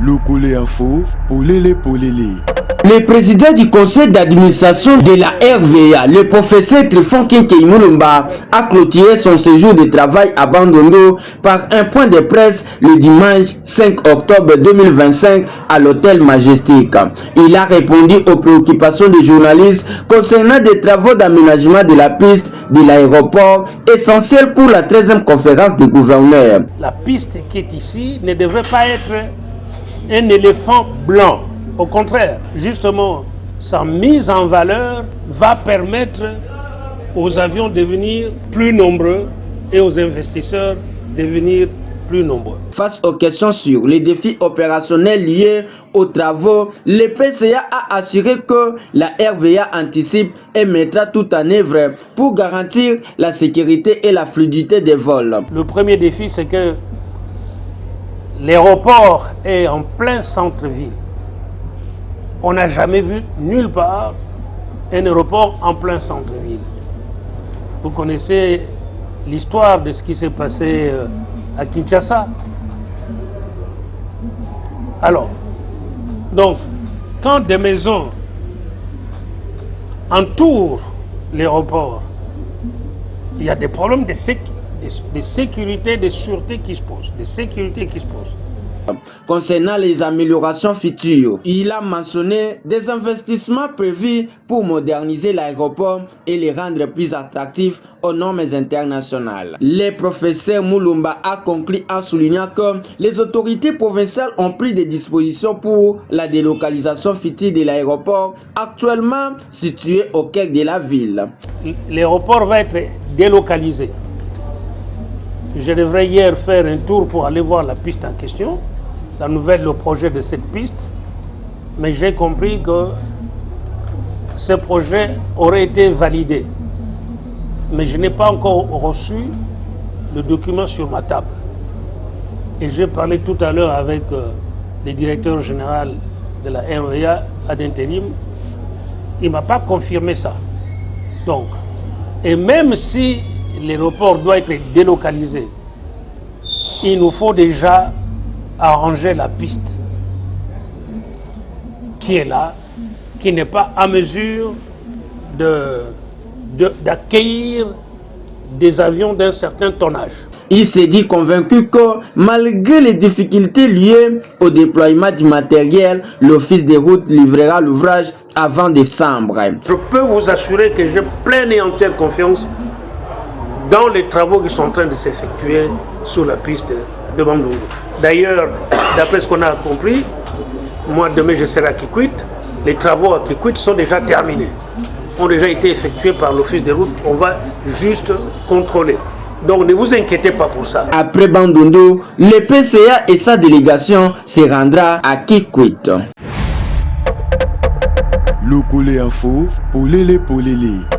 Lokole Info, Polele Polele. Le président du conseil d'administration de la RVA, le professeur Trifon Kinkei Mulumba, a clôturé son séjour de travail à Bandundu par un point de presse le dimanche 5 octobre 2025 à l'hôtel Majestic. Il a répondu aux préoccupations des journalistes concernant des travaux d'aménagement de la piste de l'aéroport, essentielle pour la 13e conférence des gouverneurs. La piste qui est ici ne devrait pas être un éléphant blanc. Au contraire, justement, sa mise en valeur va permettre aux avions de devenir plus nombreux et aux investisseurs de devenir plus nombreux. Face aux questions sur les défis opérationnels liés aux travaux, le PCA a assuré que la RVA anticipe et mettra tout en œuvre pour garantir la sécurité et la fluidité des vols. Le premier défi, c'est que l'aéroport est en plein centre-ville. On n'a jamais vu nulle part un aéroport en plein centre-ville. Vous connaissez l'histoire de ce qui s'est passé à Kinshasa. Alors, donc, quand des maisons entourent l'aéroport, il y a des problèmes de sécurité, de sûreté qui se posent, Concernant les améliorations futures, il a mentionné des investissements prévus pour moderniser l'aéroport et les rendre plus attractifs aux normes internationales. Le professeur Mulumba a conclu en soulignant que les autorités provinciales ont pris des dispositions pour la délocalisation future de l'aéroport, actuellement situé au cœur de la ville. L'aéroport va être délocalisé. Je devrais hier faire un tour pour aller voir la piste en question, le projet de cette piste, mais j'ai compris que ce projet aurait été validé. Mais je n'ai pas encore reçu le document sur ma table. Et j'ai parlé tout à l'heure avec le directeur général de la RVA ad intérim. Il ne m'a pas confirmé ça. Donc, et même si l'aéroport doit être délocalisé, il nous faut déjà arranger la piste qui est là, qui n'est pas à mesure d'accueillir des avions d'un certain tonnage. Il s'est dit convaincu que malgré les difficultés liées au déploiement du matériel, l'Office des routes livrera l'ouvrage avant décembre. Je peux vous assurer que j'ai pleine et entière confiance dans les travaux qui sont en train de s'effectuer sur la piste de Bandundu. D'ailleurs, d'après ce qu'on a compris, moi demain je serai à Kikwit. Les travaux à Kikwit sont déjà terminés, ont déjà été effectués par l'Office des routes. On va juste contrôler. Donc ne vous inquiétez pas pour ça. Après Bandundu, le PCA et sa délégation se rendra à Kikwit. Lokole Info, Polele Polele.